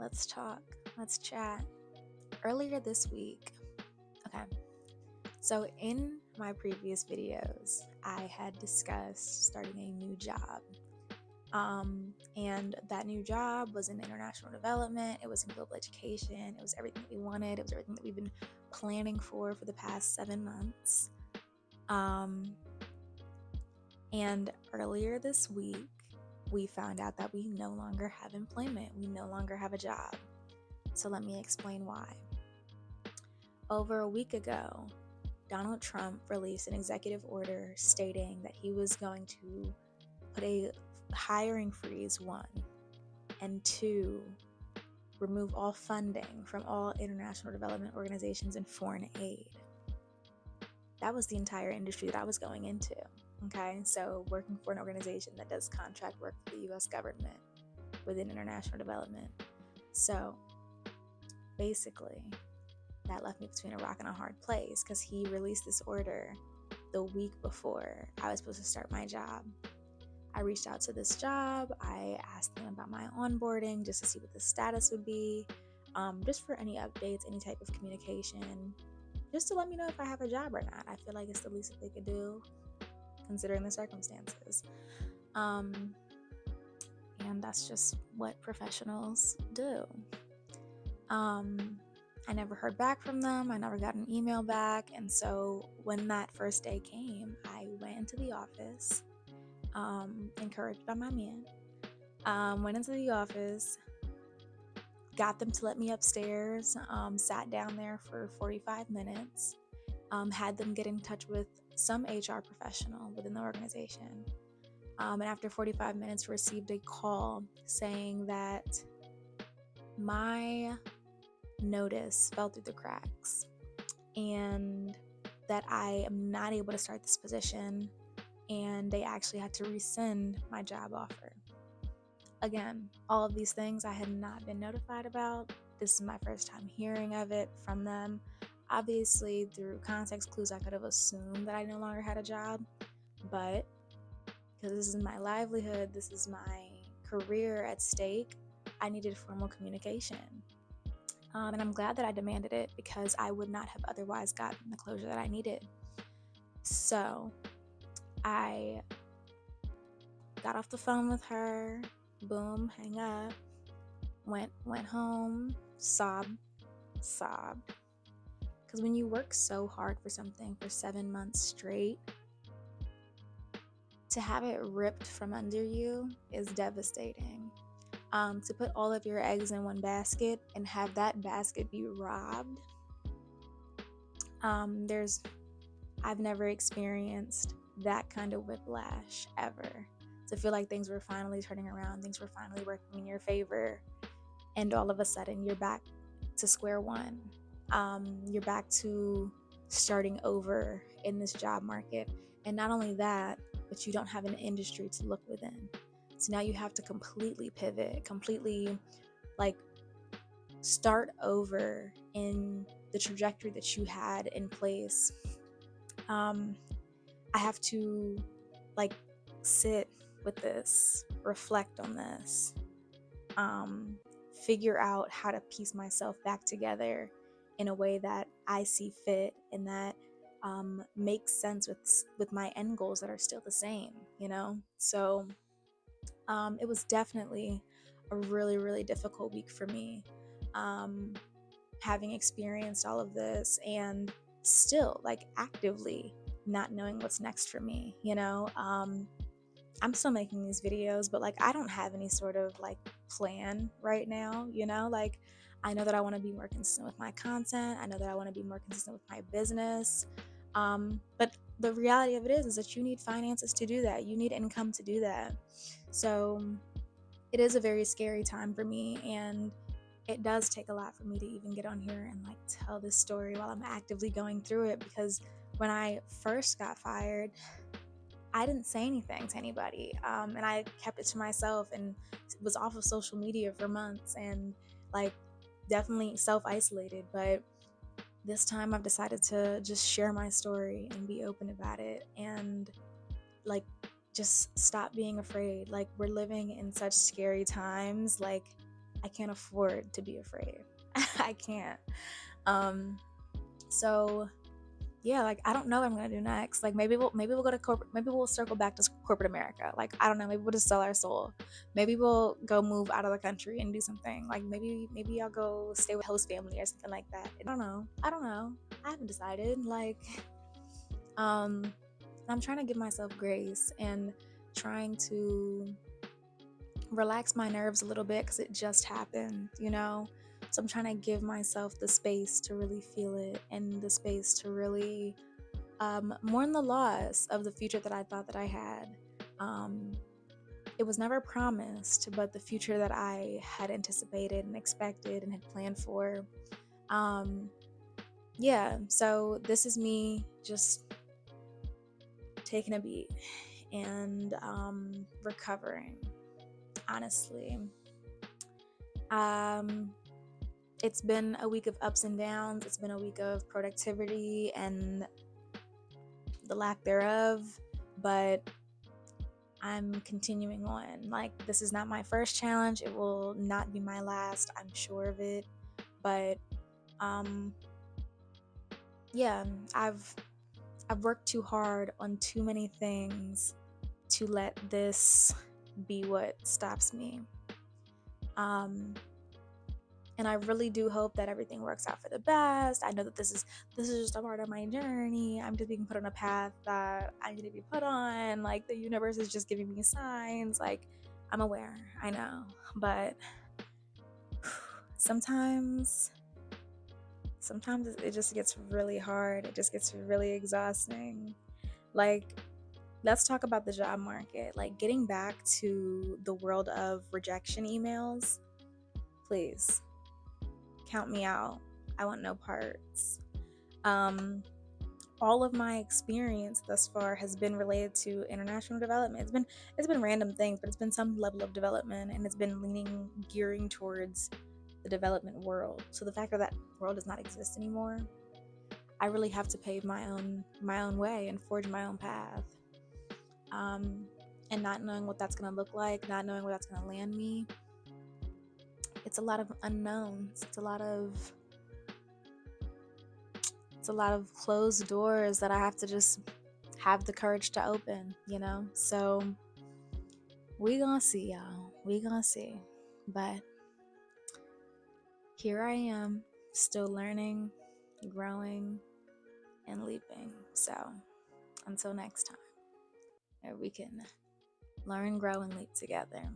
Let's talk. Let's chat. Earlier this week, okay, so in my previous videos, I had discussed starting a new job. And that new job was in international development, it was in global education, it was everything that we wanted, it was everything that we've been planning for the past 7 months. And earlier this week, we found out that we no longer have employment, we no longer have a job. So let me explain why. Over a week ago, Donald Trump released an executive order stating that he was going to put a hiring freeze, 1, and 2, remove all funding from all international development organizations and foreign aid. That was the entire industry that I was going into, okay? So working for an organization that does contract work for the U.S. government within international development. So basically, that left me between a rock and a hard place because he released this order the week before I was supposed to start my job. I reached out to this job. I asked them about my onboarding just to see what the status would be, just for any updates, any type of communication, just to let me know if I have a job or not. I feel like it's the least that they could do considering the circumstances. And that's just what professionals do. I never heard back from them. I never got an email back. And so when that first day came, I went into the office, encouraged by my man, went into the office, got them to let me upstairs, sat down there for 45 minutes, had them get in touch with some HR professional within the organization. And after 45 minutes, received a call saying that my notice fell through the cracks and that I am not able to start this position, and they actually had to rescind my job offer. Again, all of these things I had not been notified about. This is my first time hearing of it from them. Obviously, through context clues, I could have assumed that I no longer had a job, but because this is my livelihood, this is my career at stake, I needed formal communication. And I'm glad that I demanded it because I would not have otherwise gotten the closure that I needed. So I got off the phone with her, boom, hang up, went home, sobbed. Because when you work so hard for something for 7 months straight, to have it ripped from under you is devastating. To put all of your eggs in one basket and have that basket be robbed, I've never experienced that kind of whiplash ever. To feel like things were finally turning around, things were finally working in your favor, and all of a sudden you're back to square one. You're back to starting over in this job market. And not only that, but you don't have an industry to look within. So now you have to completely pivot, completely start over in the trajectory that you had in place. I have to sit with this, reflect on this, figure out how to piece myself back together in a way that I see fit and that makes sense with my end goals that are still the same, So it was definitely a really, really difficult week for me, having experienced all of this and still actively not knowing what's next for me. I'm still making these videos, but I don't have any sort of plan right now. I know that I want to be more consistent with my content. I know that I want to be more consistent with my business. But the reality of it is that you need finances to do that. You need income to do that. So it is a very scary time for me, and it does take a lot for me to even get on here and tell this story while I'm actively going through it, because when I first got fired, I didn't say anything to anybody, and I kept it to myself and was off of social media for months and definitely self-isolated. But this time I've decided to just share my story and be open about it and just stop being afraid. We're living in such scary times. I I can't afford to be afraid. I can't. So yeah, like I don't know what I'm gonna do next. Like maybe we'll go to corporate. Maybe we'll circle back to corporate America. Like I don't know. Maybe we'll just sell our soul. Maybe we'll go move out of the country and do something. Like maybe I'll go stay with a host family or something like that. I don't know. I don't know. I haven't decided. Like um, I'm trying to give myself grace and trying to relax my nerves a little bit because it just happened, you know? So I'm trying to give myself the space to really feel it and the space to really mourn the loss of the future that I thought that I had. Um, it was never promised, but the future that I had anticipated and expected and had planned for. Um, yeah, so this is me just taking a beat and recovering, honestly. Um, it's been a week of ups and downs. It's been a week of productivity and the lack thereof, but I'm continuing on. Like, this is not my first challenge. It will not be my last. I'm sure of it. But yeah, I've worked too hard on too many things to let this be what stops me. And I really do hope that everything works out for the best. I know that this is just a part of my journey. I'm just being put on a path that I need to be put on. Like the universe is just giving me signs. Like I'm aware, I know, but sometimes it just gets really hard. It just gets really exhausting. Like let's talk about the job market. Like getting back to the world of rejection emails, please count me out. I want no parts. All of my experience thus far has been related to international development. It's been random things, but it's been some level of development, and it's been gearing towards the development world. So the fact that that world does not exist anymore, I really have to pave my own way and forge my own path. And not knowing what that's gonna look like, not knowing where that's gonna land me, it's a lot of unknowns. It's a lot of closed doors that I have to just have the courage to open, you know? So we gonna see, y'all. We gonna see. But here I am, still learning, growing, and leaping. So until next time, where we can learn, grow, and leap together.